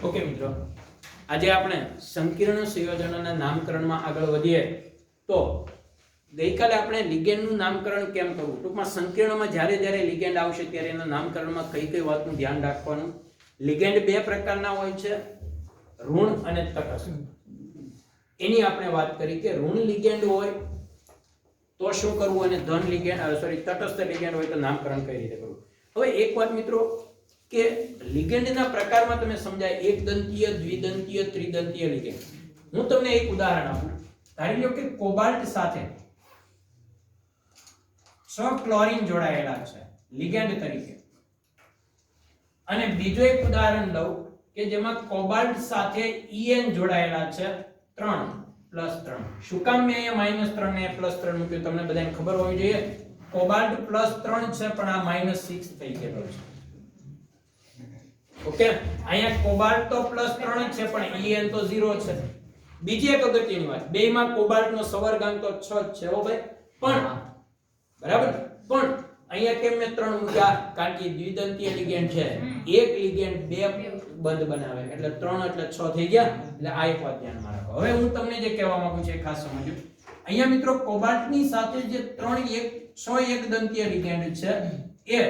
Okay મિત્રો, આજે આપણે સંકીર્ણ સંયોજનોના નામકરણમાં આગળ વધીએ તો ગઈકાલે આપણે લિગેન્ડનું નામકરણ કેમ કરવું, ટૂંકમાં સંકીર્ણમાં જ્યારે જ્યારે લિગેન્ડ આવશે ત્યારે એના નામકરણમાં કઈ કઈ વાતનું ધ્યાન રાખવાનું. લિગેન્ડ બે પ્રકારના હોય છે, ઋણ અને તટસ્થ. એની આપણે વાત કરી કે ઋણ લિગેન્ડ હોય તો શું કરવું અને ધન લિગેન્ડ તટસ્થ લિગેન્ડ હોય તો નામકરણ કઈ રીતે કરવું. હવે એક વાત મિત્રો કે લિગેન્ડના પ્રકારમાં તમે સમજાય, એક દંતીય, દ્વિદંતીય, ત્રિદંતીય લિગેન્ડ. હું તમને એક ઉદાહરણ આપું. ધારી લો કે કોબાલ્ટ સાથે 6 ક્લોરીન જોડાયેલા છે લિગેન્ડ તરીકે, અને બીજો એક ઉદાહરણ લઉં કે જેમાં કોબાલ્ટ સાથે En જોડાયેલા છે 3 +3. શું કામ મેં અહીંયા -3 ને +3 મૂક્યું તમને બધાને ખબર હોવી જોઈએ. કોબાલ્ટ +3 છે પણ આ -6 થઈ ગયેલો છે. ઓકે, અહીંયા કોબાલ્ટ તો +3 છે પણ En તો 0 છે. બીજી એક અગત્યની વાત, બેયમાં કોબાલ્ટનો સવર્ગાંક તો 6 જ છે હો ભાઈ. પણ બરાબર, પણ અહીંયા કેમ મેં 3 મૂક્યા? કારણ કે દ્વિદંતીય લિગેન્ડ છે, એક લિગેન્ડ બે બંધ બનાવે એટલે 3 એટલે 6 થઈ ગયા. એટલે આ એક વાત ધ્યાનમાં રાખો. હવે હું તમને જે કહેવા માંગુ છું એ ખાસ સમજો. અહીંયા મિત્રો કોબાલ્ટની સાથે જે 6 એક દંતીય લિગેન્ડ છે એ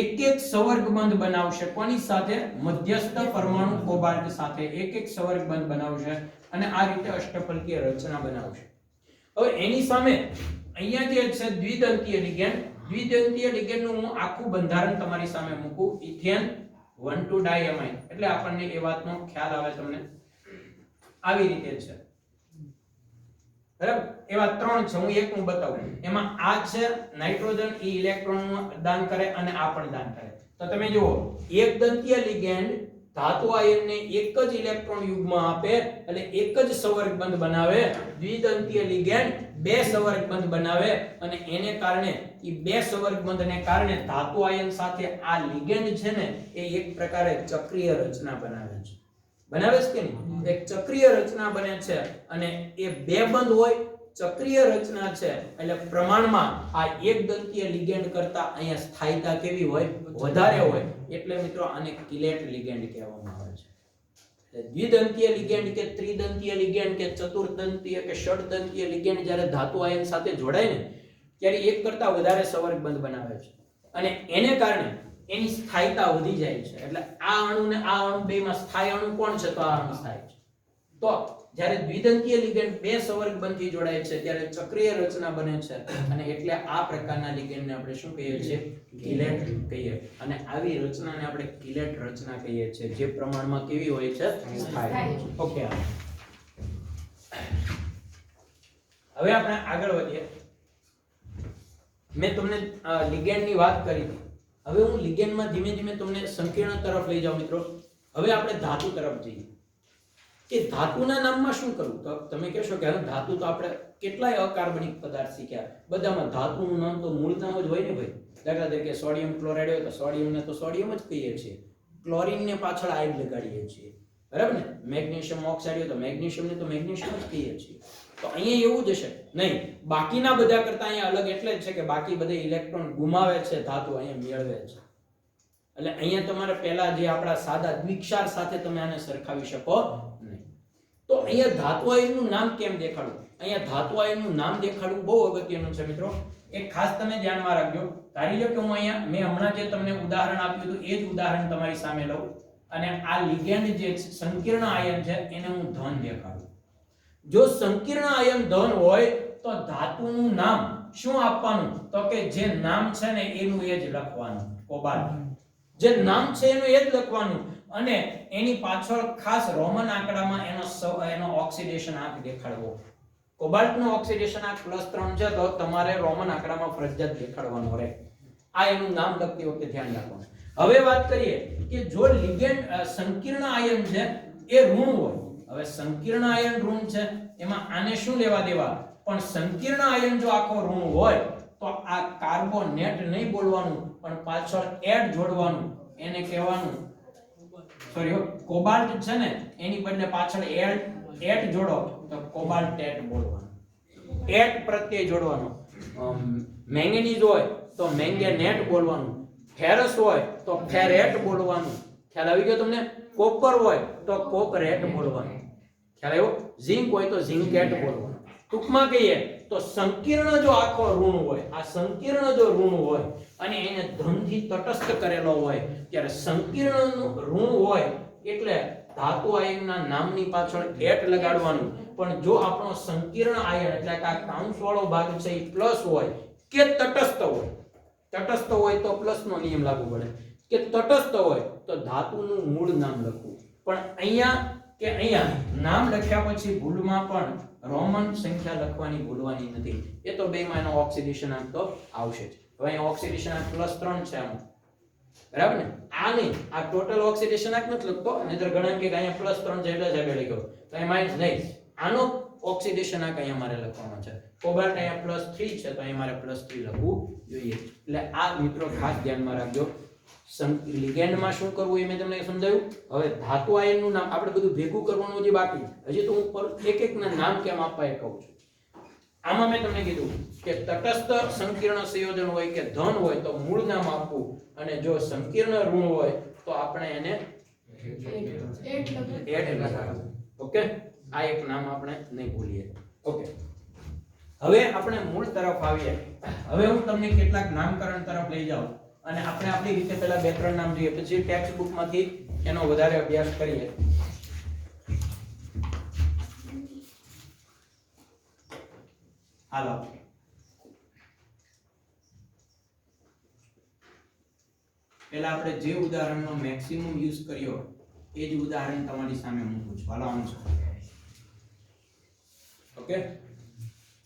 એક સવર્ગ બંધ બનાવશે. કોની સાથે? મધ્યસ્થ પરમાણુ કોબાલ્ટ સાથે એક સવર્ગ બંધ બનાવશે અને આ રીતે અષ્ટફલકીય રચના બનાવશે. હવે એની સામે અહીંયા જે છે દ્વિદંતીય લિગેન્ડ, દ્વિદંતીય લિગેન્ડનું હું આખું બંધારણ તમારી સામે મૂકું. ઇથેન 1,2-diamine એટલે આપણને એ વાતનો ખ્યાલ આવે તમને. આવી રીતે છે બરાબર. એવા 3 છે, હું એકનું બતાવું. એમાં આ છે નાઇટ્રોજન, ઈ ઇલેક્ટ્રોનનું દાન કરે અને આ પણ દાન કરે. તો તમે જુઓ, એક દંતીય લિગેન્ડ ધાતુ આયનને એક જ ઇલેક્ટ્રોન યુગ્મ આપે એટલે એક જ સવર્ગ બંધ બનાવે. દ્વિદંતીય લિગેન્ડ બે સવર્ગ બંધ બનાવે અને એને કારણે ઈ બે સવર્ગ બંધને કારણે ધાતુ આયન સાથે આ લિગેન્ડ છે ને એ એક પ્રકારે ચક્રીય રચના બનાવે છે. બનાવે છે કે નહીં? એક ચક્રીય રચના બને છે અને એ બે બંધ હોય, ચક્રીય રચના છે એટલે પ્રમાણમાં આ એક દંતીય લિગેન્ડ કરતા અહીંયા સ્થાયીતા કેવી હોય? વધારે હોય. એટલે મિત્રો આને કિલેટ લિગેન્ડ કહેવામાં આવે છે. એટલે દ્વિદંતીય લિગેન્ડ કે ત્રિદંતીય લિગેન્ડ કે ચતુર્દંતીય કે ષડદંતીય લિગેન્ડ જ્યારે ધાતુ આયન સાથે જોડાય ને ત્યારે એક કરતા વધારે સવર્ગ બંધ બનાવે છે અને એને કારણે એની સ્થાયીતા વધી જાય છે. એટલે આ અણુ ને આ અણુ બેમાં સ્થાયી અણુ કોણ છે? તો આ અણુ સ્થાયી છે. તો જ્યારે દ્વિદંતીય લિગેન્ડ બે સવર્ગ બંધથી જોડાય છે ત્યારે ચક્રીય રચના બને છે અને એટલે આ પ્રકારના લિગેન્ડને આપણે શું કહીએ છીએ? કિલેટ કહીએ. અને આવી રચનાને આપણે કિલેટ રચના કહીએ છીએ જે પ્રમાણમાં કેવી હોય છે? સ્થાયી. ઓકે, હવે આપણે આગળ વધીએ. મેં તમને લિગેન્ડની વાત કરી હતી. હવે હું લિગેન્ડમાં ધીમે ધીમે તમને સંકીર્ણ તરફ લઈ જાઉં મિત્રો. હવે આપણે ધાતુ તરફ જઈએ કે ધાતુના નામમાં શું કરવું. તો તમે કહેશો કે ધાતુ તો આપણે કેટલાય અકાર્બનિક પદાર્થ શીખ્યા, બધામાં ધાતુનું નામ તો મૂળ નામ જ હોય ને ભાઈ. દાખલા તરીકે સોડિયમ ક્લોરાઇડ હોય તો સોડિયમને તો સોડિયમ જ કહીએ છીએ, ક્લોરીનને પાછળ આઈડ લગાડીએ છીએ, બરાબર ને. મેગ્નેશિયમ ઓક્સાઇડ હોય તો મેગ્નેશિયમને તો મેગ્નેશિયમ જ કહીએ છીએ. તો અહીંયા એવું જ હશે નહીં. બાકીના બધા કરતા અહીંયા અલગ એટલે જ છે કે બાકી બધે ઇલેક્ટ્રોન ગુમાવે છે, ધાતુ અહીંયા મેળવે છે. એટલે અહીંયા તમારે પહેલા જે આપણા સાદા દ્વિક્ષાર સાથે તમે આને સરખાવી શકો નહીં. તો અહીંયા ધાતુ આયનનું નામ કેમ દેખાડવું? અહીંયા ધાતુ આયનનું નામ દેખાડવું બહુ અગત્યનું છે મિત્રો. એક ખાસ તમે ધ્યાનમાં રાખજો. ધારી લો કે હું અહીંયા મેં હમણાં જે તમને ઉદાહરણ આપ્યું હતું એ જ ઉદાહરણ તમારી સામે લઉં અને આ લિગેન્ડ જે સંકીર્ણ આયન છે એને હું ધન દેખાડું. જો સંકીર્ણ આયન ધન હોય તો ધાતુનું નામ શું આપવાનું? તો કે જે નામ છે ને એનું એ જ લખવાનું. કોબાલ્ટ જે નામ છે એનું એ જ લખવાનું અને એની પાછળ ખાસ રોમન આંકડામાં એનો ઓક્સિડેશન આંક દેખાડવો. કોબાલ્ટનો ઓક્સિડેશન આંક +3 છે તો તમારે રોમન આંકડામાં ફરજિયાત દેખાડવાનો રહે. આ એનું નામ લખતી વખતે ધ્યાન રાખવાનું. હવે વાત કરીએ કે જો લિગેન્ડ સંકીર્ણ આયન છે એ ઋણ હોય. હવે સંકીર્ણ આયન ઋણ છે એમાં આને શું લેવા દેવા? પણ સંકીર્ણ આયન જો આખો ઋણ હોય તો આ કાર્બોનેટ નહીં બોલવાનું પણ પાછળ એડ જોડવાનું. એને કહેવાનું કોબાલ્ટ છે ને એની બદલે પાછળ એટ જોડો તો કોબાલ્ટેટ બોલવાનું. એટ પ્રત્યય જોડવાનો. મેંગેનીઝ હોય તો મેંગેનેટ બોલવાનું. ફેરસ હોય તો ફેરેટ બોલવાનું. ખ્યાલ આવી ગયો તમને? કોપર હોય તો કોપરેટ બોલવાનું, ખ્યાલ આવ્યો? ઝિંક હોય તો ઝિંકેટ બોલવાનું. ટૂંકમાં કહીએ તો સંકીર્ણ જો આખો ઋણ હોય, આ સંકીર્ણ જો ઋણ હોય અને એને ધનથી તટસ્થ કરેલો હોય ત્યારે સંકીર્ણનું ઋણ હોય એટલે ધાતુ આયનના નામની પાછળ એટ લગાડવાનું. પણ જો આપણો સંકીર્ણ આયન એટલે કે આ કાઉન્સ વાળો ભાગ છે એ પ્લસ હોય કે તટસ્થ હોય, તટસ્થ હોય તો પ્લસ નો નિયમ લાગુ પડે, કે તટસ્થ હોય તો ધાતુનું મૂળ નામ લખવું. પણ અહીંયા નામ લખ્યા પછી ભૂલમાં પણ રોમન સંખ્યા લખવાની ભૂલવાની નથી. એ તો બેમાં એનો ઓક્સિડેશન આંક તો આવશે જ. હવે અહીંયા ઓક્સિડેશન આંક +3 છે આમાં, બરાબર ને? આ નહીં, આ ટોટલ ઓક્સિડેશન આંક નથી લખતો, નહીતર ઘણા કે અહીંયા +3 છે એટલે જ આગળ લખ્યો, તો અહીં માઈનસ નહીં. આનો ઓક્સિડેશન આંક અહીંયા મારે લખવાનો છે. કોબાલ્ટ અહીંયા +3 છે તો અહીંયા મારે +3 લખવું જોઈએ. એટલે આ મિત્રો ખાસ ધ્યાનમાં રાખજો. લિગેન્ડમાં શું કરવું એ મેં તમને સમજાવ્યું. હવે ધાતુ આયનનું નામ આપણે બધું ભેગું કરવાનું જે બાકી, હજી તો હું એક એકના નામ કેમ આપવા એ કહું છું. આમાં મેં તમને કીધું કે તટસ્થ સંકીર્ણ સંયોજન હોય કે ધન હોય તો મૂળ નામ આપવું, અને જો સંકીર્ણ ઋણ હોય તો આપણે એને એડ લગાડવું. ઓકે, આ એક નામ આપણે નહીં ભૂલીએ. ઓકે, હવે આપણે મૂળ તરફ આવીએ. હવે હું તમને કેટલાક નામકરણ તરફ લઈ જાઉં અને આપણે આપણી રીતે પહેલા 2-3 નામ જોઈએ, પછી ટેક્સ્ટ બુક માંથી એનો વધારે અભ્યાસ કરીએ. હાલો, પહેલા આપણે જે ઉદાહરણનો મેક્સિમમ યુઝ કર્યો એ જ ઉદાહરણ તમારી સામે મૂકું છું. હાલો, આમ છે. ઓકે,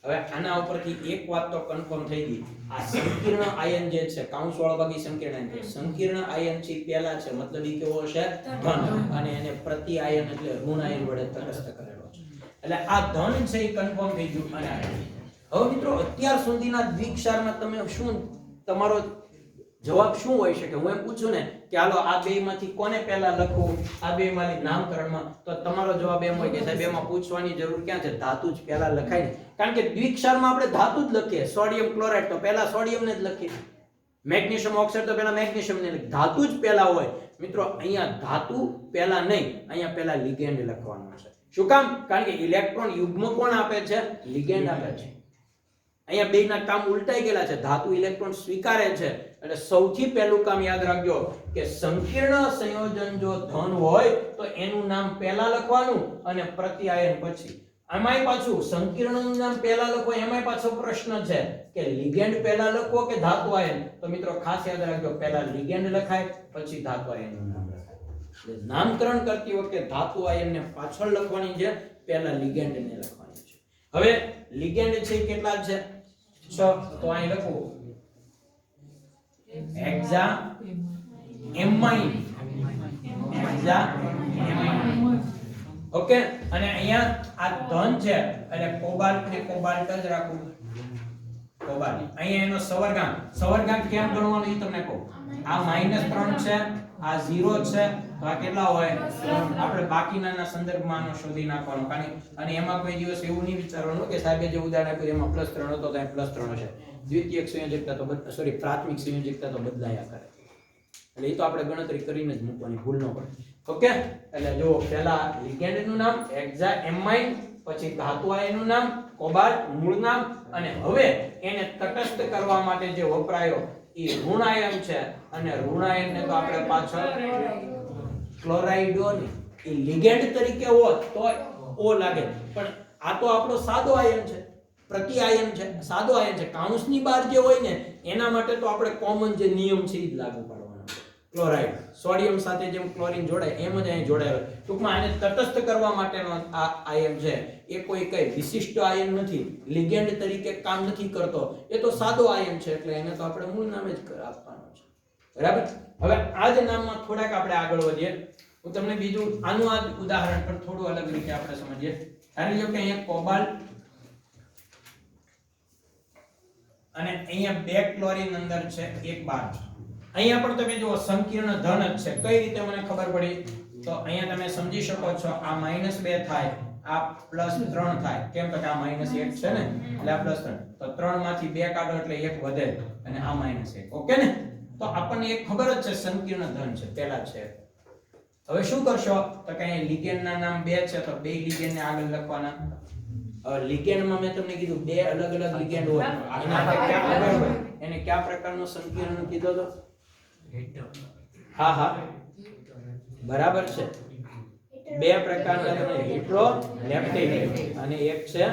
હવે આના ઉપરથી એક વાત તો કન્ફર્મ થઈ ગઈ. આ સંકીર્ણ આયન જે છે, કાઉન્સ વાળો ભાગી સંકીર્ણ આયન છે. સંકીર્ણ આયન છે પહેલા છે, મતલબ ઈ કેવો છે? ધન. અને એને પ્રતિ આયન એટલે ઋણ આયન વડે તટસ્થ કરેલો છે. એટલે આ ધન છે એ કન્ફર્મ થઈ ગયું. અને હવે મિત્રો અત્યાર સુધીના દ્વિક્ષારમાં તમે શું, તમારો જવાબ શું હોઈ શકે? હું એમ પૂછું ને કે હાલો આ બેમાંથી કોને પહેલા લખવું, આ બેમાંથી નામકરણમાં, તો તમારો જવાબ એમ હોય કે સાહેબ એમાં પૂછવાની જરૂર ક્યાં છે? ધાતુ જ પહેલા લખાય ને. કારણ કે દ્વિક્ષારમાં આપણે ધાતુ જ લખીએ. સોડિયમ ક્લોરાઇડ તો પહેલા સોડિયમને જ લખીએ, મેગ્નેશિયમ ઓક્સાઇડ તો પહેલા મેગ્નેશિયમને લખીએ. ધાતુ જ પહેલા હોય. મિત્રો અહીંયા ધાતુ પહેલા નહીં, અહીંયા પહેલા લિગેન્ડ લખવાનું છે. શું કામ? કારણ કે ઇલેક્ટ્રોન યુગ્મ કોણ આપે છે? લિગેન્ડ આપે છે. અહીંયા બેના કામ ઉલટાઈ ગયેલા છે. ધાતુ ઇલેક્ટ્રોન સ્વીકારે છે. એટલે સૌથી પહેલું કામ યાદ રાખજો કે સંકીર્ણ સંયોજન જો ધન હોય તો એનું નામ પહેલા લખવાનું અને પ્રતિ આયન પછી. આમાંય પાછું સંકીર્ણનું નામ પહેલા લખો, એમાંય પાછો પ્રશ્ન છે કે લિગેન્ડ પહેલા લખો કે ધાતુ આયન. તો મિત્રો ખાસ યાદ રાખજો, પહેલા લિગેન્ડ લખાય પછી ધાતુ આયનનું નામ લખાય. એટલે નામકરણ કરતી વખતે ધાતુ આયનને પાછળ લખવાની છે, પહેલા લિગેન્ડને લખવાની છે. હવે લિગેન્ડ છે કેટલા છે? 6. તો અહીં લખું hexa amine, hexa amine. Okay, અને અહીંયા આ ધન છે એટલે કોબાલ્ટ ને કોબાલ્ટ જ રાખું. કોબાલ્ટ અહીંયા એનો સવર્ગાંક કેમ ગણવાનો એ તમને કહું. આ -3 છે, આ 0 છે, તો આ કેટલા હોય? આપણે બાકીના સંદર્ભમાં આનો શોધી નાખવાનો. અને એમાં કોઈ દિવસ એવું નહીં વિચારવાનું કે સાહેબે જે ઉદાહરણ આપ્યું એમાં +3 હતો તો અહીં +3 છે. દ્વિતીયક સંયોજકતા તો પ્રાથમિક સંયોજકતા તો બદલાયા કરે. એટલે એ તો આપણે ગણતરી કરીને જ મૂકવાની, ભૂલ ન પડે. ઓકે, એટલે જો પહેલા લિગેન્ડ નું નામ હેક્ઝા એમાઇન, પછી ધાતુ આયનનું નામ કોબાલ્ટ મૂળ નામ, અને હવે એને તટસ્થ કરવા માટે જે વપરાયો એ ઋણાયન છે. અને ઋણાયનને તો આપણે પાછળ ક્લોરાઇડો ને એ લિગેન્ડ તરીકે હોત તો ઓ લાગે, પણ આ તો આપણો સાદો આયન છે, પ્રતિ આયન છે, સાદો આયન છે. કાઉન્સની બહાર જે હોય ને એના માટે તો આપણે કોમન જે નિયમ છે એ જ લાગુ પાડવાનો છે. ક્લોરાઇડ સોડિયમ સાથે જેમ ક્લોરીન જોડાય એમ જ અહીં જોડાયેલો. ટૂંકમાં આને તટસ્થ કરવા માટેનો આ આયન છે. એ કોઈ કઈ વિશિષ્ટ આયન નથી, લિગેન્ડ તરીકે કામ નથી કરતો. એ તો સાદો આયન છે એટલે એને તો આપણે મૂળ નામ જ આપવાનો છે. બરાબર? હવે આ જ નામમાં થોડાક આપણે આગળ વધીએ. હું તમને બીજું આનું આ ઉદાહરણ પણ થોડું અલગ રીતે આપણે સમજીએ. ધારી લો કે અહીંયા કોબાલ્ટ અને અહીંયા 2 ક્લોરીન અંદર છે, 1 બાર. અહીંયા પણ તમે જુઓ સંકીર્ણ ધન જ છે. કઈ રીતે મને ખબર પડી? તો અહીંયા તમે સમજી શકો છો, આ -2 થાય, આ +3 થાય. કેમ? તો કે આ -1 છે ને, એટલે આ +3. તો 3 માંથી 2 કાઢો એટલે 1 વધે અને આ -1. ઓકે ને? તો આપણને એક ખબર જ છે સંકીર્ણ ધન છે, પહેલા છે. હવે શું કરશો તો કે અહીં લિગેન્ડ ના નામ બે છે તો બે લિગેન્ડ ને આગળ લખવાના. હવે લિગેન્ડ માં મેં તમને કીધું બે અલગ અલગ લિગેન્ડ હોય એના કયા પ્રકાર હોય એને કયા પ્રકારનો સંકીર્ણ કીધો તો? હા હા બરાબર છે. બે પ્રકારના તમે હિટ્રોલેપ્ટિક અને એક છે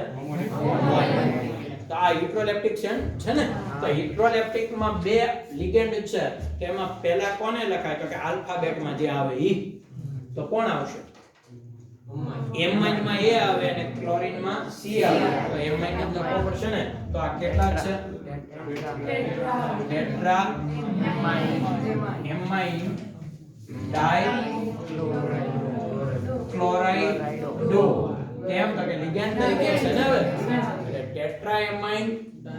તો આ હિટ્રોલેપ્ટિક છે ને તો હિટ્રોલેપ્ટિક માં બે લિગેન્ડ છે તેમાં પહેલા કોને લખાય તો કે આલ્ફાબેટ માં જે આવે ઈ તો કોણ આવશે? એમાઇન માં એ આવે અને ક્લોરીન માં સી આવે તો એમાઇન જ લખવો પડશે ને. તો આ કેટલા છે? ટેટ્રા એમાઇન ડાઈ ક્લોરાઇડો કેમ તો કે લિગેન્ડ તરીકે છે ને. હવે એટલે ટેટ્રા એમાઇન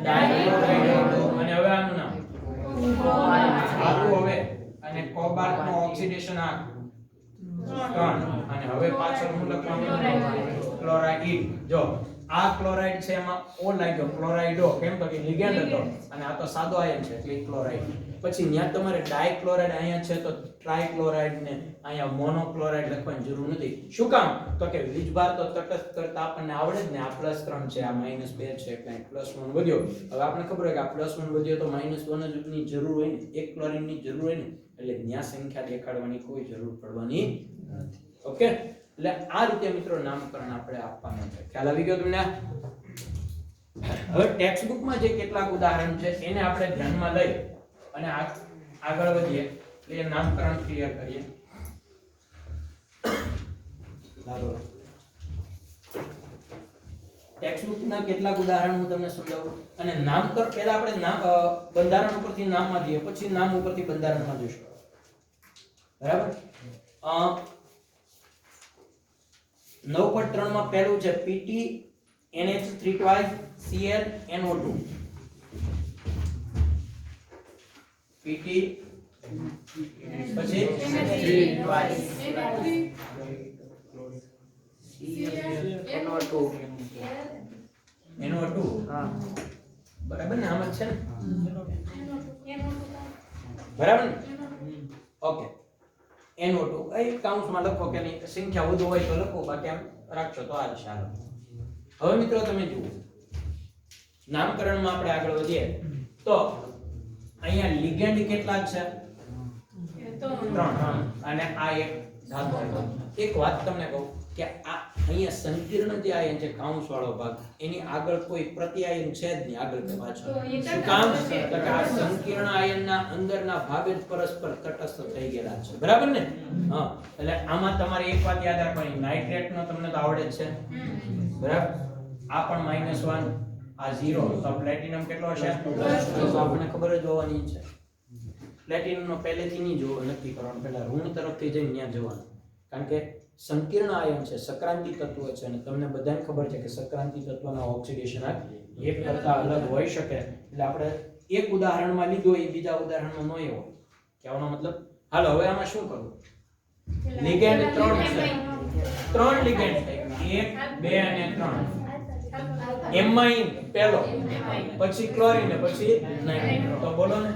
ડાઇક્લોરાઇડો અને હવે આનું નામ આવું હવે અને કોબાલ્ટ નો ઓક્સિડેશન આ 3 અને હવે પાછળ હું લખવાનું ક્લોરાઇડ. જો આ ક્લોરાઇડ છે એમાં ઓ લાગ્યો ક્લોરાઇડો કેમ તો કે લિગેન્ડ હતો અને આ તો સાદો આયન છે એટલે ક્લોરાઇડ. પછી ત્યાં તમારે ડાઇક્લોરાઇડ અહીંયા છે તો ટ્રાઇક્લોરાઇડ ને અહીંયા મોનોક્લોરાઇડ લખવાની જરૂર નથી. શું કામ તો કે વીજભાર તો તટસ્થ કરતા આપણને આવડે જ ને. આ +3 છે આ -2 છે એટલે +1 વધ્યો. હવે આપણે ખબર હોય કે આ +1 વધ્યો તો -1 જ ની જરૂર હોય ને એક ક્લોરીન ની જરૂર હોય ને એટલે ત્યાં સંખ્યા દેખાડવાની કોઈ જરૂર પડવાની નથી. ઓકે એટલે આ રીતે મિત્રો નામકરણ આપણે આપવાનું છે. ખ્યાલ આવી ગયો તમને? હવે ટેક્સ્ટ બુક માં જે કેટલાક ઉદાહરણ છે એને આપણે ધ્યાનમાં લઈ અને આગળ વધીએ એટલે નામકરણ ક્લિયર કરીએ. ટેક્સ્ટ બુક ના કેટલાક ઉદાહરણ હું તમને સમજાવું અને નામકરણ પહેલા આપણે નામ બંધારણ ઉપરથી નામમાં જઈએ પછી નામ ઉપરથી બંધારણમાં જઈશું. બરાબર? 9.3 માં પહેલું છે PT NH3 twice Cl NO2. PT પછી NO2 હા બરાબર ને આમ જ છે ને બરાબર ને ઓકે NO2 એ કાઉન્સમાં લખો કે નહીં સંખ્યા વધુ હોય તો લખો બાકી આમ રાખશો તો આ ચાલો. હવે મિત્રો તમે જુઓ નામકરણમાં આપણે આગળ વધીએ તો અહીંયા લિગેન્ડ કેટલા છે? 3 અને આ એક ધાતુ. એક વાત તમને કહું કે આ અહીંયા સંકીર્ણ જે આયન છે કાઉન્સ વાળો ભાગ એની આગળ કોઈ પ્રત્યાયન છે જ નહીં આગળ કે પાછળ. શું કામ તો કે આ સંકીર્ણ આયનના અંદરના ભાગે જ પરસ્પર તટસ્થ થઈ ગયેલા છે. બરાબર ને? હા એટલે આમાં તમારે એક વાત યાદ રાખવાની નાઇટ્રેટ નો તમને તો આવડે જ છે બરાબર. આ પણ -1 આ 0 તો પ્લેટિનમ કેટલો હશે? તો આપણને ખબર જ હોવાની છે. પ્લેટિનમ નો પહેલેથી નહીં જોવો નક્કી કરવાનું પહેલા ઋણ તરફથી જઈને ત્યાં જવાનું કારણ કે સંકીર્ણ આયન છે સક્રાંતિ તત્વ છે અને તમને બધાને ખબર છે કે સક્રાંતિ તત્વના ઓક્સિડેશન એક કરતા અલગ હોઈ શકે. એટલે આપણે એક ઉદાહરણમાં લીધું એ બીજા ઉદાહરણમાં ન હોય કહેવાનો મતલબ. હાલો હવે આમાં શું કરવું? લિગેન્ડ 3 છે 3 લિગેન્ડ 1 2 અને 3 એમાઇન પહેલો પછી ક્લોરીન પછી નાઇટ્રેટ તો બોલો ને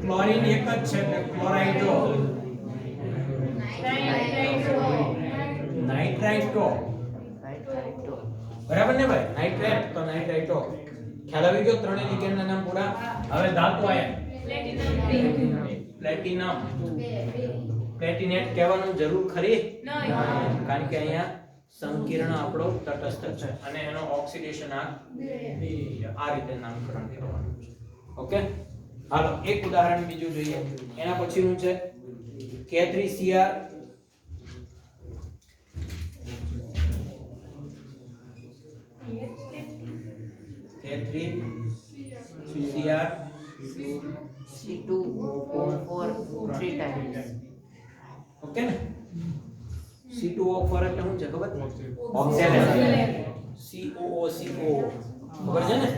ક્લોરીન એક જ છે એટલે ક્લોરાઇડો નાઇટ્રાઇટો બરાબર ને ભાઈ? નાઇટ્રેટ તો નાઇટ્રાઇટો. ખ્યાલ આવી ગયો? ત્રણેય લિગેન્ડ ના નામ પૂરા. હવે ધાતુ આયન પ્લેટિનમ પ્લેટિનેટ કહેવાનું જરૂર ખરી નહીં કારણ કે અહીંયા સંકીર્ણ આપણો તટસ્થ છે અને એનો ઓક્સિડેશન આ રીતે નામકરણ કરવાનું છે. ઓકે હાલો એક ઉદાહરણ બીજું જોઈએ. એના પછીનું છે K3Cr K3Cr C2O4 3 times. Okay ને C2O4 એટલે શું છે ખબર? ઓક્સેલેટ. COO ખબર છે ને? -2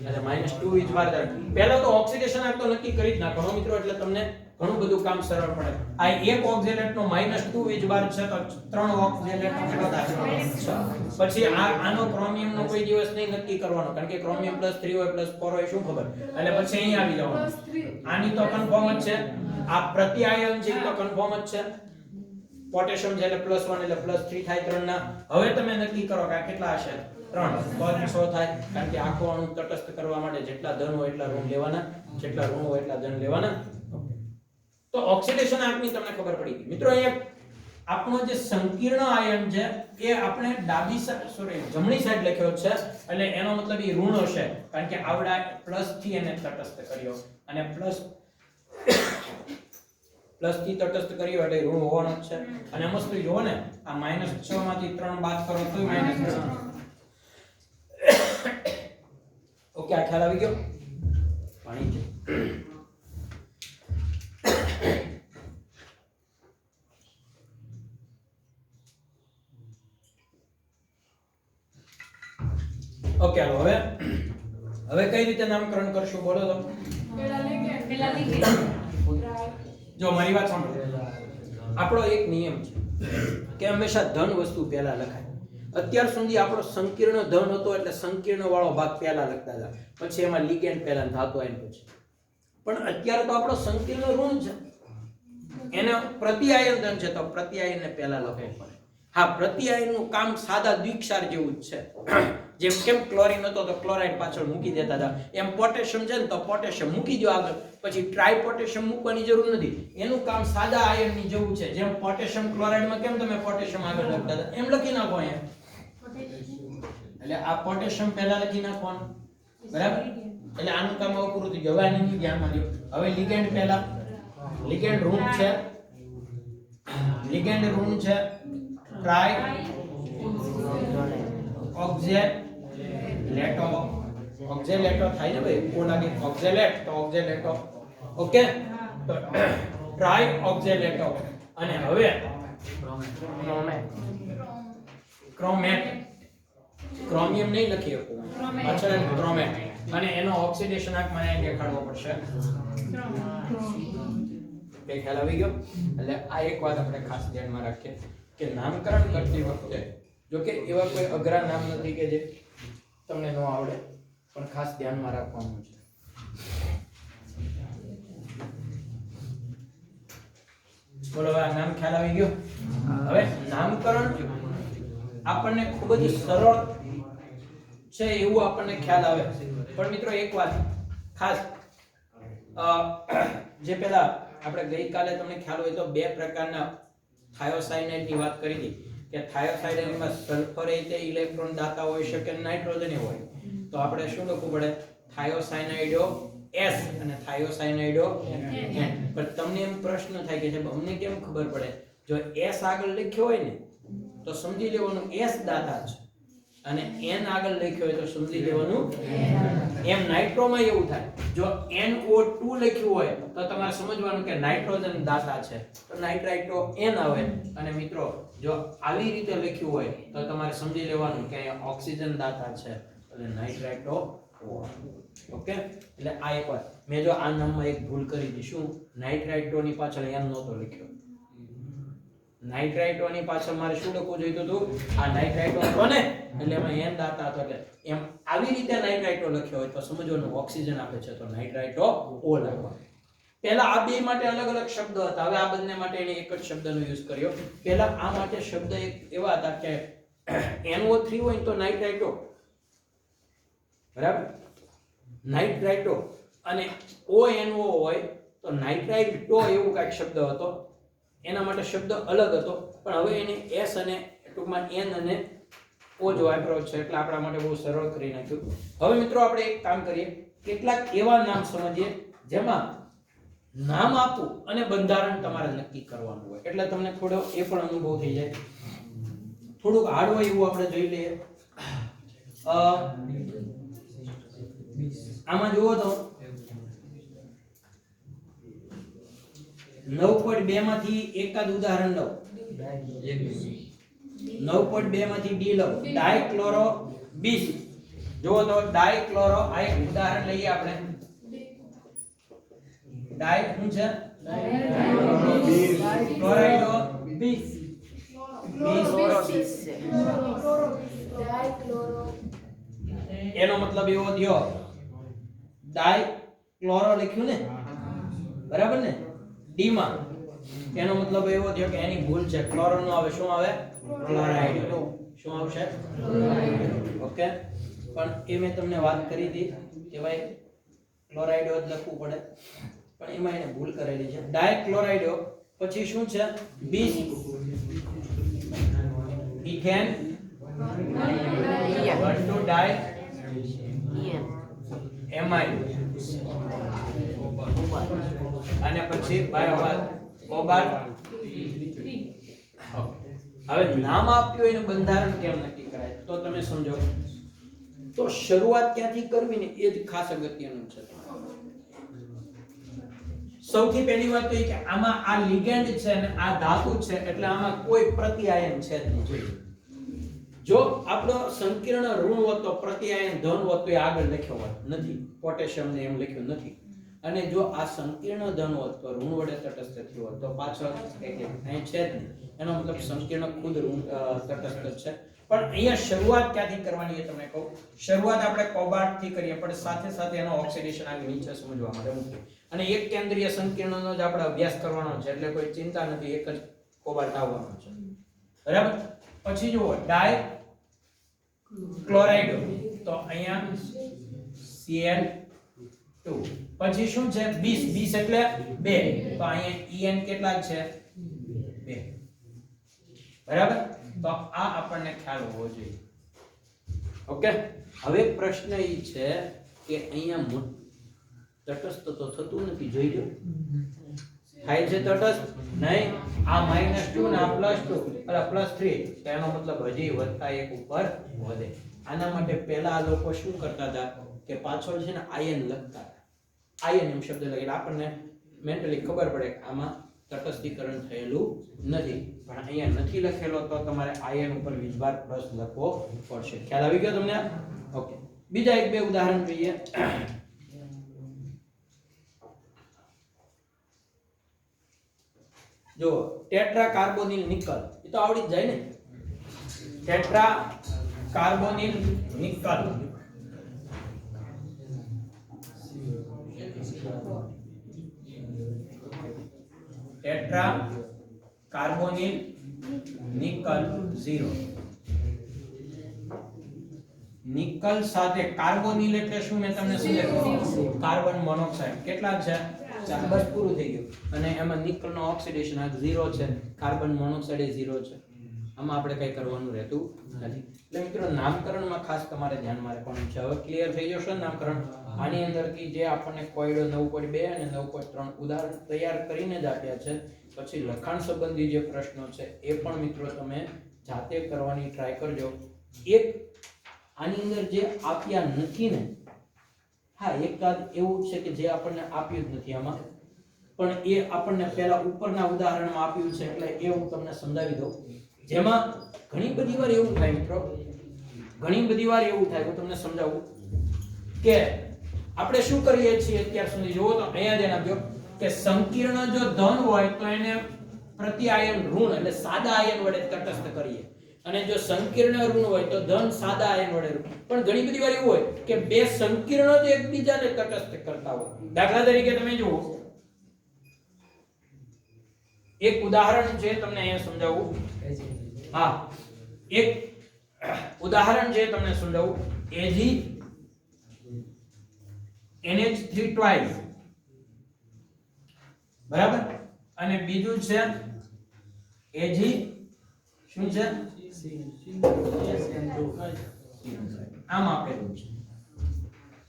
એટલે -2 વીજભાર. પહેલા તો ઓક્સિડેશન આગ તો નક્કી કરી જ નાખવાનો મિત્રો એટલે તમને ઘણું બધું કામ સરળ પડે. આ એક ઓક્ઝેલેટનો -2 વીજભાર છે તો 3 ઓક્ઝેલેટનો કેટલો થાય? 6. પછી આનો ક્રોમિયમનો કોઈ દિવસ નહીં નક્કી કરવાનો, કારણ કે ક્રોમિયમ +3 હોય +4 હોય શું ખબર, એટલે પછી અહીં આવી જવાનું. આની તો કન્ફર્મ જ છે. આ પ્રતિ આયન છે તો કન્ફર્મ જ છે. પોટેશિયમ છે એટલે +1 એટલે +3 થાય 3 ના. હવે તમે નક્કી કરો કે આ કેટલા હશે? 3 તો 6 થાય, કારણ કે આખો અણુ તટસ્થ કરવા માટે જેટલા ધન હોય એટલા ઋણ લેવાના, જેટલા ઋણ હોય એટલા ધન લેવાના. તો ઓક્સિડેશન આંકની તમને ખબર પડી ગઈ. મિત્રો અહીંયા આપણો જે સંકીર્ણ આયન છે એ આપણે જમણી સાઈડ લખ્યો છે, એટલે એનો મતલબ એ ઋણ હશે, કારણ કે આવડા પ્લસ થી એને તટસ્થ કર્યો અને પ્લસ થી તટસ્થ કર્યો એટલે ઋણ હોવાનો જ છે. અને મસ્ત જોવો ને, આ -6 માંથી 3 બાદ કરો તો -3. ઓકે, આ ખ્યાલ આવી ગયો? પાણી છે. ઓકે, હાલો હવે કઈ રીતે નામકરણ કરશું બોલો તો? જો મારી વાત સાંભળો. આપણો એક નિયમ છે કે હંમેશા ધન વસ્તુ પહેલા લખાય. અત્યાર સુધી આપણો સંકીર્ણ ધન હતો એટલે સંકીર્ણ વાળો ભાગ પહેલા લખતા હતા, પછી એમાં લિગેન્ડ પહેલા ધાતુ આયન પછી. પણ અત્યારે તો આપણો સંકીર્ણ ઋણ છે, એને પ્રતિઆયન ધન છે તો પ્રતિઆયનને પહેલા લખવું પડે. હા, પ્રતિઆયનનું કામ સાદા દ્વિક્ષાર જેવું જ છે. જેમ કેમ ક્લોરીન હતો તો ક્લોરાઇડ પાછળ મૂકી દેતા હતા, એમ પોટેશિયમ છે ને તો પોટેશિયમ મૂકી દો આગળ, પછી ટ્રાય પોટેશિયમ મૂકવાની જરૂર નથી. એનું કામ સાદા આયનની જેવું છે. જેમ પોટેશિયમ ક્લોરાઇડમાં કેમ તમે પોટેશિયમ આગળ લખતા હતા, એમ લખી નાખો અહીંયા. એટલે આ પોટેશિયમ પહેલા લખી નાખવાનું, બરાબર? એટલે આનું કામ હવે પૂરું થઈ ગયું. હવે આની ધ્યાનમાં લ્યો. હવે લિગેન્ડ પહેલા, લિગેન્ડ ઋણ છે, લિગેન્ડ ઋણ છે ટ્રાય ઓક્ઝેલેટો. ઓક્ઝેલેટો થાય ને ભાઈ, ઓ લાગે ઓક્ઝેલેટ તો ઓક્ઝેલેટો. ઓકે, તો ટ્રાય ઓક્ઝેલેટો. અને હવે ક્રોમેટ. ક્રોમિયમ નહીં લખી શકું પાછળ, ક્રોમેટ. અને એનો ઓક્સિડેશન આંક મને અહીં દેખાડવો પડશે. બે ખ્યાલ આવી ગયો? એટલે આ એક વાત આપણે ખાસ ધ્યાનમાં રાખીએ કે નામકરણ કરતી વખતે જો કે એવા કોઈ અઘરા નામ નથી કે જે તમને ન આવડે, પણ ખાસ ધ્યાનમાં રાખવાનું છે. બોલો, હવે આ નામ ખ્યાલ આવી ગયો? હવે નામકરણ આપણને ખૂબ જ સરળ છે એવું આપણને ખ્યાલ આવે. પણ મિત્રો એક વાત ખાસ, જે પેલા આપણે ગઈકાલે તમને ખ્યાલ હોય તો બે પ્રકારના થાયોસાયનાઇડની વાત કરી હતી કે થાયોસાયનાઇડમાં સલ્ફર એ ઇલેક્ટ્રોન દાતા હોઈ શકે, નાઇટ્રોજન હોય. તો આપણે શું લખવું પડે? થાયોસાયનાઇડો S અને થાયોસાયનાઇડો N. પણ તમને એમ પ્રશ્ન થાય કે અમને કેમ ખબર પડે? જો S આગળ લખ્યો હોય ને તો સમજી લેવાનું S દાતા છે, અને N આગળ લખ્યો હોય તો સમજી લેવાનું. એમ નાઇટ્રોમાં એવું થાય, જો NO2 લખ્યું હોય તો તમારે સમજવાનું કે નાઇટ્રોજન દાતા છે, તો નાઇટ્રાઇટો N આવે. અને મિત્રો જો આવી રીતે લખ્યું હોય તો તમારે સમજી લેવાનું કે અહીંયા ઓક્સિજન દાતા છે, એટલે નાઇટ્રાઇટો O. ઓકે, એટલે આ એક વાત મેં જો આ નામમાં એક ભૂલ કરી હતી. શું? નાઇટ્રાઇટોની પાછળ N નહોતો લખ્યો. નાઇટ્રાઇટોની પાછળ મારે શું લખવું જોઈતું હતું? આ નાઇટ્રાઇટો હતો ને એટલે એમાં N દાતા હતો, એટલે એમ આવી રીતે નાઇટ્રાઇટો લખ્યો હોય તો સમજવાનું ઓક્સિજન આપે છે, તો નાઇટ્રાઇટો O લખવાનું. પહેલા આ બે માટે અલગ અલગ શબ્દ હતા, હવે આ બંને માટે એને એક જ શબ્દનો યુઝ કર્યો. પહેલા આ માટે શબ્દ એક એવા હતા કે NO3 હોય તો નાઇટ્રાઇટો, બરાબર, નાઇટ્રાઇટો, અને ONO હોય તો નાઇટ્રાઇટો, એવું કાંઈક શબ્દ હતો. એના માટે શબ્દ અલગ હતો, પણ હવે એને S અને ટૂંકમાં N અને O જો વાપર્યો છે એટલે આપણા માટે બહુ સરળ કરી નાખ્યું. હવે મિત્રો આપણે એક કામ કરીએ, કેટલાક એવા નામ સમજીએ જેમાં નામ આપવું અને બંધારણ તમારે નક્કી કરવાનું હોય, એટલે તમને થોડો એ પણ અનુભવ થઈ જાય. થોડુંક હાર્ડ હોય એવું આપણે જોઈ લઈએ. આમાં જુઓ તો 9.2 માંથી એકાદ ઉદાહરણ લો. 9.2 માંથી D લો, ડાયક્લોરો BC. જુઓ તો ડાયક્લોરો, આ એક ઉદાહરણ લઈએ આપણે. ડાય શું છે? ક્લોરાઇડો બીસ છે. એનો મતલબ એવો થયો ડાઈ ક્લોરો લખ્યું ને, બરાબર ને, ડી માં એનો મતલબ એવો થયો કે એની ભૂલ છે. ક્લોરો નો આવે, શું આવે? ક્લોરાઇડ. શું આવશે? ઓકે. પણ એ મેં તમને વાત કરી હતી કે ભાઈ ક્લોરાઇડો જ લખવું પડે, પણ એમાં એને ભૂલ કરેલી છે. ડાયક્લોરાઇડો પછી શું છે? બીસ ethane one to die amide અને પછી બાયોવાલ કોબાલ્ટ. હવે નામ આપ્યું એનું બંધારણ કેમ નક્કી કરાય તો તમે સમજો. તો શરૂઆત ક્યાંથી કરવી ને એ જ ખાસ અગત્યનું છે. સૌથી પહેલી વાત તો એ કે આમાં આ લિગેન્ડ છે અને આ ધાતુ છે, એટલે આમાં કોઈ પ્રતિઆયન છે જ નહીં. જો આપણો સંકીર્ણ ઋણ હોત તો પ્રતિઆયન ધન હોત તો એ આગળ લખ્યો હોત, નથી. પોટેશિયમ ને એમ લખ્યું નથી. અને જો આ સંકીર્ણ ધન હોત તો ઋણ વડે તટસ્થ થયો હોત તો પાછળ અહીં છે જ નહીં. એનો મતલબ સંકીર્ણ ખુદ તટસ્થ છે. પણ અહીંયા શરૂઆત ક્યાંથી કરવાની એ તમને કહું. શરૂઆત આપણે કોબાલ્ટ થી કરીએ, પણ સાથે સાથે એનો ઓક્સિડેશન આગળ નીચે સમજવા માટે મૂકીએ. અને એક કેન્દ્રીય સંકીર્ણનો જ આપણે અભ્યાસ કરવાનો છે, એટલે કોઈ ચિંતા નથી, એક જ કોબાલ્ટ આવવાનો છે, બરાબર. પછી જુઓ ડાય ક્લોરાઇડ, તો અહીંયા Cl2. પછી શું છે? બીસ. બીસ એટલે 2, તો અહીંયા En કેટલા છે? 2, બરાબર. તો આ આપણને ખ્યાલ હોવો જોઈએ. ઓકે. હવે પ્રશ્ન એ છે કે અહીંયા તટસ્થ તો થતું નથી, જોઈ લો. થાય છે તટસ્થ? નહીં. આ -2 ને આ +2 એટલે +3, એનો મતલબ હજી વધતા એક ઉપર વધે. આના માટે પહેલા આ લોકો શું કરતા હતા કે પાછળ છે ને આયન લખતા હતા. આયન એમ શબ્દ લખેલા, આપણને મેન્ટલી ખબર પડે કે આમાં તટસ્થીકરણ થયેલું નથી. પણ અહીંયા નથી લખેલો તો તમારે આયન ઉપર વીજભાર પ્લસ લખવો પડશે. ખ્યાલ આવી ગયો તમને? ઓકે. બીજા એક બે ઉદાહરણ જોઈએ. જો ટેટ્રા કાર્બોનિલ નિકલ, એ તો આવડી જ જાય ને. Tetra carbonyl nickel, tetra carbonyl nickel 0. Nickel સાથે કાર્બોનિલ એટલે શું મેં તમને સમજાવ્યું? Carbon monoxide. કેટલા છે? 4. બસ પૂરું થઈ ગયું. અને એમાં નિકલ નો ઓક્સિડેશન આ 0 છે, કાર્બન મોનોક્સાઇડ એ 0 છે. આમાં આપણે કઈ કરવાનું રહેતું નથી. એટલે મિત્રો નામકરણમાં ખાસ તમારે ધ્યાનમાં રાખવાનું છે. હવે ક્લિયર થઈ જશે નામકરણ. આની અંદરથી જે આપણને કોયડો 9.2 અને 9.3 ઉદાહરણ તૈયાર કરીને જ આપ્યા છે. પછી લખાણ સંબંધી જે પ્રશ્નો છે એ પણ મિત્રો તમે જાતે કરવાની ટ્રાય કરજો. એક આની અંદર જે આપ્યા નથી ને, હા એકાદ એવું છે કે જે આપણને આપ્યું જ નથી આમાં, પણ એ આપણને પહેલા ઉપરના ઉદાહરણમાં આપ્યું છે, એટલે એ હું તમને સમજાવી દઉં. જેમાં ઘણી બધી વાર એવું થાય મિત્રો, ઘણી બધી વાર એવું થાય, હું તમને સમજાવું કે આપણે શું કરીએ છીએ અત્યાર સુધી. જુઓ તો અહીંયા ધ્યાન આપજો કે સંકીર્ણ જો ધન હોય તો એને પ્રતિઆયન ઋણ એટલે સાદા આયન વડે તટસ્થ કરીએ, અને જો સંકીર્ણ ઋણ હોય તો ધન સાદા આયન વડે ઋણ. પણ ઘણી બધી વાર એવું હોય કે બે સંકીર્ણ જ એકબીજાને તટસ્થ કરતા હોય. દાખલા તરીકે તમે જુઓ, એક ઉદાહરણ છે તમને અહીંયા સમજાવું. હા, એક ઉદાહરણ છે તમને સમજાવું. Ag NH3 twice, બરાબર. અને બીજું છે Ag શું છે? આમ આપેલું છે.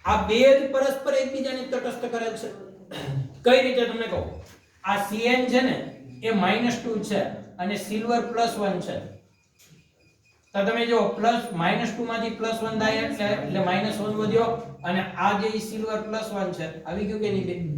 આ બે જ પરસ્પર એકબીજાને તટસ્થ કરે છે. કઈ રીતે તમને કહું. આ Cn છે ને એ -2 છે અને સિલ્વર +1 છે. તો તમે જો -2 માંથી +1 થાય એટલે -1 વધ્યો, અને આ જે સિલ્વર +1 છે આવી ગયું કે નહીં?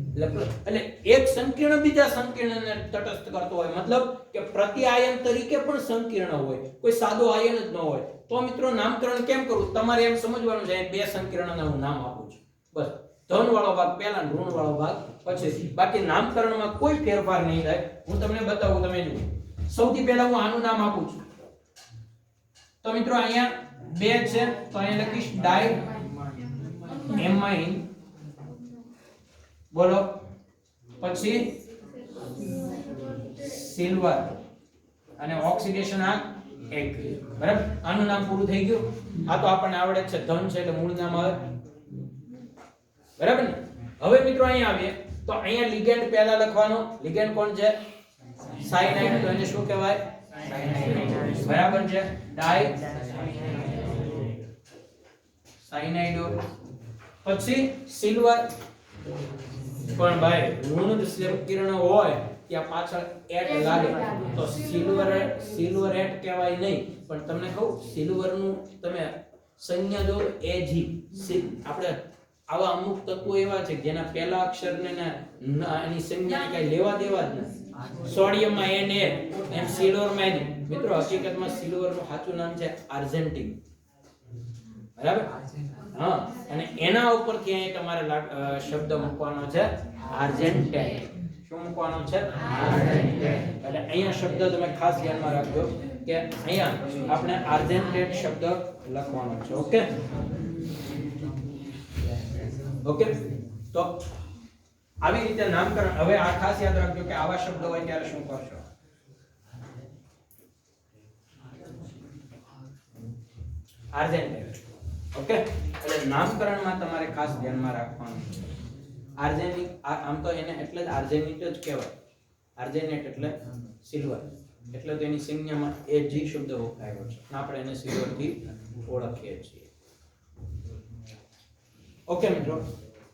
એટલે એક સંકીર્ણ બીજા સંકીર્ણને તટસ્થ કરતો હોય, મતલબ કે પ્રતિઆયન તરીકે પણ સંકીર્ણ હોય, કોઈ સાદો આયન જ ન હોય. તો મિત્રો નામકરણ કેમ કરું તમારે એમ સમજવાનું છે. બે સંકીર્ણના હું નામ આપું છું, બસ. ધન વાળો ભાગ પહેલા ને ઋણ વાળો ભાગ પછી. બાકી નામકરણમાં કોઈ ફેરફાર નહીં થાય. હું તમને બતાવું, તમે જુઓ. સૌથી પહેલા હું આનું નામ આપું છું. તો મિત્રો અહીંયા 2 છે તો અહીંયા લખીશ ડાઈ એમાઇન. બોલો પછી સિલ્વર અને ઓક્સિડેશન આ એક. બરાબર, આનું નામ પૂરું થઈ ગયું. આ તો આપણને આવડે છે, ધન છે એટલે મૂળ નામ આવે. બરાબર ને? હવે મિત્રો અહીંયા આવીએ તો અહીંયા લિગેન્ડ પહેલા લખવાનો. લિગેન્ડ કોણ છે? સાયનાઇડ. તો એને શું કહેવાય? બરાબર છે, ડાઈ સાયનાઇડ. પછી સિલ્વર. પણ ભાઈ ઋણ સંકીર્ણ હોય ત્યાં પાછળ એટ લાગે તો સિલ્વર એટ કહેવાય નહીં. પણ તમને કહું, સિલ્વર નું તમે સંજ્ઞા જો Ag. આપણે આવા અમુક તત્વો એવા છે જેના પહેલા અક્ષરને એની સંજ્ઞા કઈ લેવા દેવા જ નથી. સોડિયમમાં Na, એમ સિલ્વરમાં Na. મિત્રો હકીકતમાં સિલ્વર નું સાચું નામ છે આર્જેન્ટિન. બરાબર? હા, અને એના ઉપર ક્યાંય તમારે શબ્દ મૂકવાનો છે આર્જેન્ટાઇન. શું મૂકવાનો છે? આર્જેન્ટાઇન. એટલે અહીંયા શબ્દ તમે ખાસ ધ્યાનમાં રાખજો કે અહીંયા આપણે આર્જેન્ટેટ શબ્દ લખવાનો છે. Okay okay. તો આવી રીતે નામકરણ. હવે આ ખાસ યાદ રાખજો કે આવા શબ્દો હોય ત્યારે શું કરશો. આર્જેન્ટેટ. ઓકે, એટલે નામકરણમાં તમારે ખાસ ધ્યાનમાં રાખવાનું. આર્જેનિક, આમ તો એને એટલે જ આર્જેનિટ જ કહેવાય. આર્જેનેટ એટલે સિલ્વર, એટલે તો એની સંજ્ઞામાં Ag શબ્દ વપરાયો છે. આપણે એને સિલ્વર થી ઓળખીએ છીએ. ઓકે મિત્રો,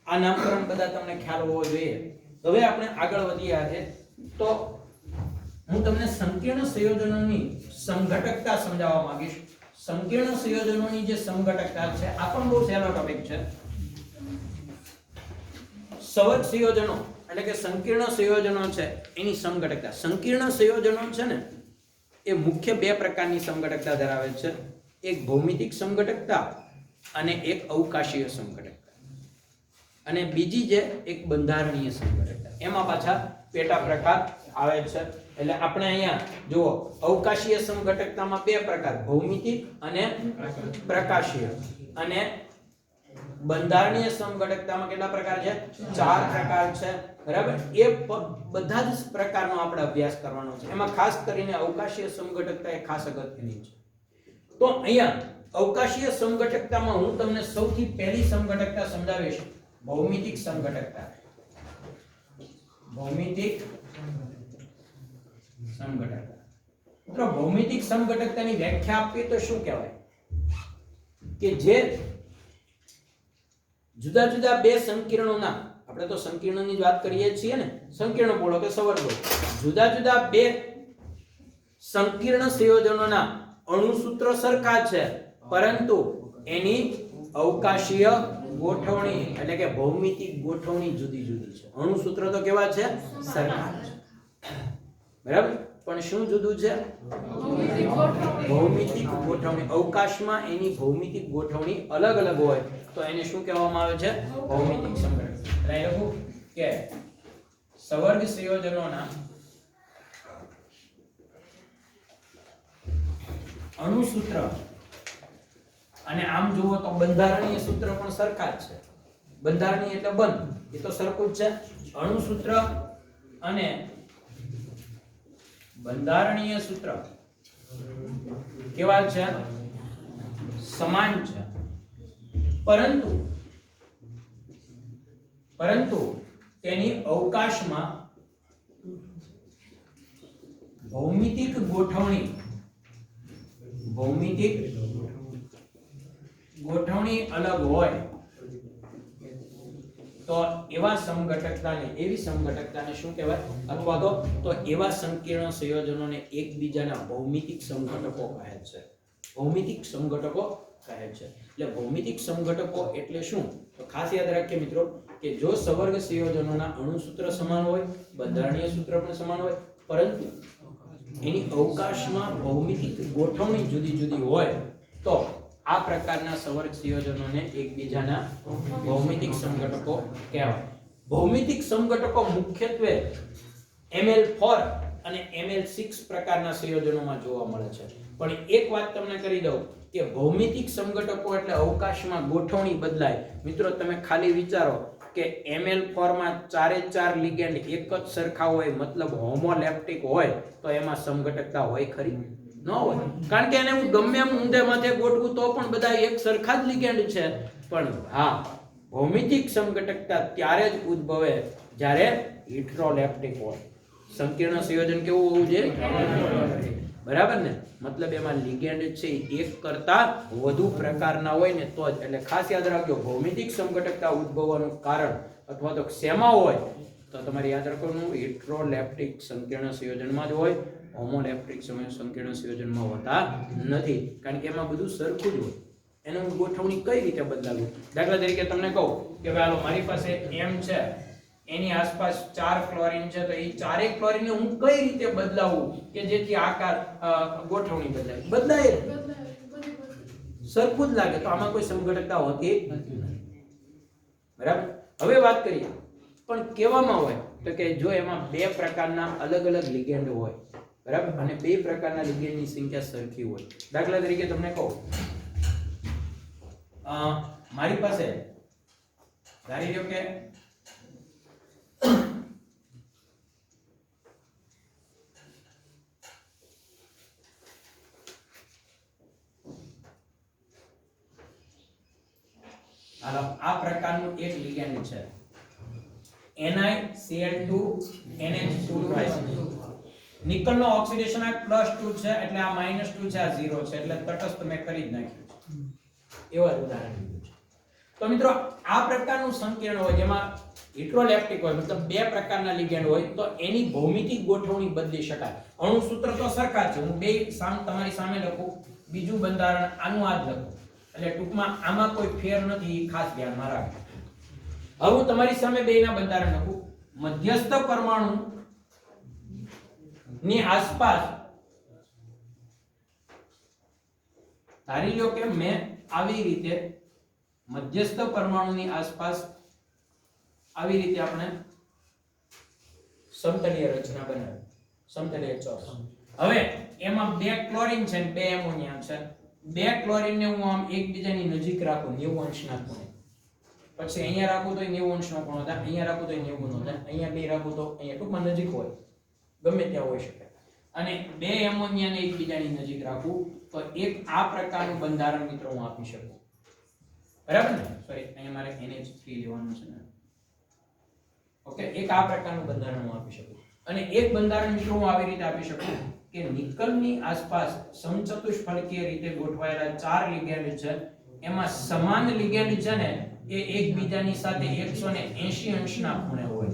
આ નામકરણ બધા તમને ખ્યાલ હોવો જોઈએ. હવે આપણે આગળ વધીએ છે તો હું તમને સંકીર્ણ સંયોજનોની સંઘટકતા સમજાવવા માંગીશ. સંકીર્ણ સંયોજનોની જે સંઘટકતા છે આ પણ બહુ સહેલો ટોપિક છે. સવર્ગ સંયોજનો એટલે કે સંકીર્ણ સંયોજનો છે એની સમઘટકતા. સંકીર્ણ સંયોજનો છે ને એ મુખ્ય બે પ્રકારની સમઘટકતા ધરાવે છે. એક ભૌમિતિક સમઘટકતા અને એક અવકાશીય સમઘટકતા. અને બીજી જે એક બંધારણીય સમઘટકતા. એમાં પાછા પેટા પ્રકાર આવે છે. એટલે આપણે અહીંયા જુઓ, અવકાશીય સમઘટકતામાં બે પ્રકાર, ભૌમિતિક અને પ્રકાશીય. અને બંધારણીય સમઘટકતામાં કેટલા પ્રકાર છે? 4 પ્રકાર છે. બરાબર? એ બધા જ પ્રકારનો આપણે અભ્યાસ કરવાનો છે. એમાં ખાસ કરીને અવકાશીય સમઘટકતા એ ખાસ અગત્યની છે. તો અહીંયા અવકાશીય સમઘટકતામાં હું તમને સૌથી પહેલી સમઘટકતા સમજાવીશ, ભૌમિતિક સમઘટકતા. ભૌમિતિક સમઘટકતા. મિત્રો ભૌમિતિક સમઘટકતાની વ્યાખ્યા આપવી તો શું કહેવાય કે જે જુદા જુદા બે સંકીર્ણોના, આપણે તો સંકીર્ણની જ વાત કરીએ છીએ ને, સંકીર્ણ બોલો કે સવર્ગ બોલો, જુદા જુદા બે સંકીર્ણ સંયોજનોના અણુસૂત્ર સરખા છે પરંતુ એની અવકાશીય ગોઠવણી એટલે કે ભૌમિતિક ગોઠવણી જુદી જુદી છે. અણુસૂત્ર તો કેવા છે? સરખા છે. બરાબર? પણ શું જુદું છે? ભૌમિતિક ગોઠવણી. અવકાશમાં એની ભૌમિતિક ગોઠવણી અલગ અલગ હોય તો એને શું કહેવામાં આવે છે? ભૌમિતિક સમઘટકતા. એટલે લખું કે સવર્ગ સંયોજનોના અણુસૂત્ર અને આમ જુઓ તો બંધારણીય સૂત્ર પણ સરખા જ છે. બંધારણીય એટલે બંધ, એ તો સરખું જ છે. અણુસૂત્ર અને બંધારણીય સૂત્ર કેવા છે? સમાન છે. પરંતુ તેની અવકાશમાં ભૌમિતિક ગોઠવણી અલગ હોય તો એવા સમઘટકતાને શું કહેવાય? અથવા તો એવા સંકીર્ણ સંયોજનોને એકબીજાના ભૌમિતિક સમઘટકો કહે છે. ભૌમિતિક સમઘટકો કહે છે. એટલે ભૌમિતિક સમઘટકો એટલે શું? તો ખાસ યાદ રાખીએ મિત્રો કે જો સવર્ગ સંયોજનોના અણુસૂત્ર સમાન હોય, બંધારણીય સૂત્ર પણ સમાન હોય, પરંતુ એની અવકાશમાં ભૌમિતિક ગોઠવણી જુદી જુદી હોય તો આ પ્રકારના સંવર્ગ સંયોજનોને એકબીજાના ભૌમિતિક સમઘટકો કહેવાય. ભૌમિતિક સમઘટકો મુખ્યત્વે Ml4 અને Ml6 પ્રકારના સંયોજનોમાં જોવા મળે છે. પણ એક વાત તમને કરી દઉં કે ભૌમિતિક સમઘટકો એટલે અવકાશમાં ગોઠવણી બદલાય. મિત્રો તમે ખાલી વિચારો કે Ml4 માં ચારે ચાર લિગેન્ડ એક જ સરખા હોય, મતલબ હોમોલેપ્ટિક હોય, તો એમાં સમઘટકતા હોય ખરી? ન હોય. કારણ કે એને હું ગમે એમ ઊંધે માથે ગોઠવું તો પણ બધા એક સરખા જ લિગેન્ડ છે. પણ હા, ભૌમિતિક સમઘટકતા ત્યારે જ ઉદ્ભવે જ્યારે હિટ્રોલેપ્ટિક હોય. સંકીર્ણ સંયોજન કેવું હોવું જોઈએ? બરાબર ને? મતલબ એમાં લિગેન્ડ છે એક કરતા વધુ પ્રકારના હોય ને તો જ. એટલે ખાસ યાદ રાખજો, ભૌમિતિક સમઘટકતા ઉદ્ભવવાનું કારણ અથવા તો શેમાં હોય તો તમારે યાદ રાખવાનું હિટ્રોલેપ્ટિક સંકીર્ણ સંયોજનમાં જ હોય. હોમોલેપ્ટિક સંકીર્ણ સંયોજનમાં હોતા નથી. કારણ કે એમાં બધું સરખું જ હોય. એને હું ગોઠવણી કઈ રીતે બદલાવું? દાખલા તરીકે તમને કહું કે ભાઈ હાલો મારી પાસે M છે, એની આસપાસ 4 ક્લોરીન છે, તો એ ચારેય ક્લોરીનને હું કઈ રીતે બદલાવું કે જેથી આકાર ગોઠવણી બદલાય સરખું જ લાગે. તો આમાં કોઈ સમઘટકતા હોતી નથી. બરાબર? હવે વાત કરીએ પણ કેવામાં હોય તો કે જો એમાં બે પ્રકારના અલગ અલગ લિગેન્ડ હોય, બરાબર, અને બે પ્રકારના લિગેન્ડની સંખ્યા સરખી હોય. દાખલા તરીકે તમને કહું મારી પાસે ધારી લો કે આ પ્રકારનું એક લિગેન્ડ છે NiCl2 NH2. નિકલનો ઓક્સિડેશન આ +2 છે એટલે આ -2 છે, આ 0 છે, એટલે તટસ્થ મેં કરી જ નાખ્યું. એવા ઉદાહરણ લીધું છે. તો મિત્રો આ પ્રકારનું સંકીર્ણ હોય જેમાં હિટ્રોલેપ્ટિક હોય, મતલબ બે પ્રકારના લિગેન્ડ હોય, તો એની ભૌમિતિક ગોઠવણી બદલી શકાય. અણુ સૂત્ર તો સરખા છે, હું બે તમારી સામે લખું, બીજું બંધારણ આનું આ જ લખું, એટલે ટૂંકમાં આમાં કોઈ ફેર નથી, ખાસ ધ્યાનમાં રાખજો. હવે હું તમારી સામે બેના બંધારણ લખું. મધ્યસ્થ પરમાણુ ની આસપાસ ધારી લો કે મેં આવી રીતે મધ્યસ્થ પરમાણુની આસપાસ આવી રીતે આપણે સમતલીય રચના બનાવી, સમતલીય ચોરસ. હવે એમાં બે ક્લોરીન છે અને બે એમોનિયા છે. બે ક્લોરીનને હું આમ એકબીજાની નજીક રાખું 90 અંશના ખૂણે, પછી અહીંયા રાખું તો 90 અંશનો ખૂણો થાય, અહીંયા રાખું તો 90 નો થાય, અહીંયા બે રાખું તો અહીંયા ટૂંકમાં નજીક હોય, ગમે ત્યાં હોઈ શકે. અને બે એમોનિયાને એકબીજાની નજીક રાખું તો એક આ પ્રકારનું બંધારણ મિત્રો હું આપી શકું. બરાબર ને? સોરી, અહીંયા મારે NH3 લેવાનું છે ને. ઓકે, એક આ પ્રકારનું બંધારણ હું આપી શકું. અને એક બંધારણ મિત્રો હું આવી રીતે આપી શકું કે નિકલની આસપાસ સમચતુષ્ફલકીય રીતે ગોઠવાયેલા 4 લિગેન્ડ છે, એમાં સમાન લિગેન્ડ છે ને એ એકબીજાની સાથે 180 અંશના ખૂણે હોય.